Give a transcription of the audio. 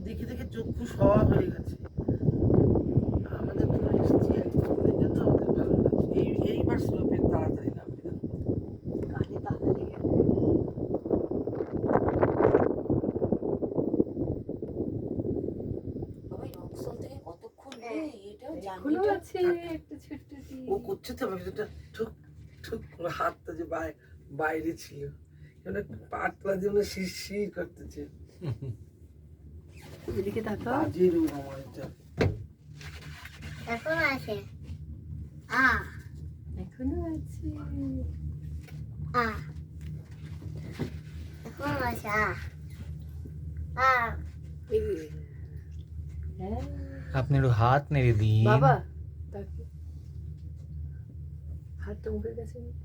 দেখে দেখে চক্ষু সওয়া হয়ে গেছে। আমাদের তো এসেছি একদিনের জন্য, আমাদের ভালো লাগছে। এইবার স্লোপে তাড়াতাড়ি নামবে। কানে তালা লেগে বাবা রক্সল থেকে কতক্ষণ এটাও এখনো জানি আছে একটা ছোট্ট ও করছে তো ভিডিওটা, ঠুক ঠুক করে হাতটা যে বাইরে ছিল, মানে পাতলা দিয়ে মানে শিরশির করতেছে। এদিকে তাকাও। বাজে রূপ আমার এটা। এখন আছে এখনো আছে। এখন আছে হ্যাঁ আপনি একটু হাত নেড়ে দিন। বাবা তাকে হাতটা মুখের কাছে নিয়ে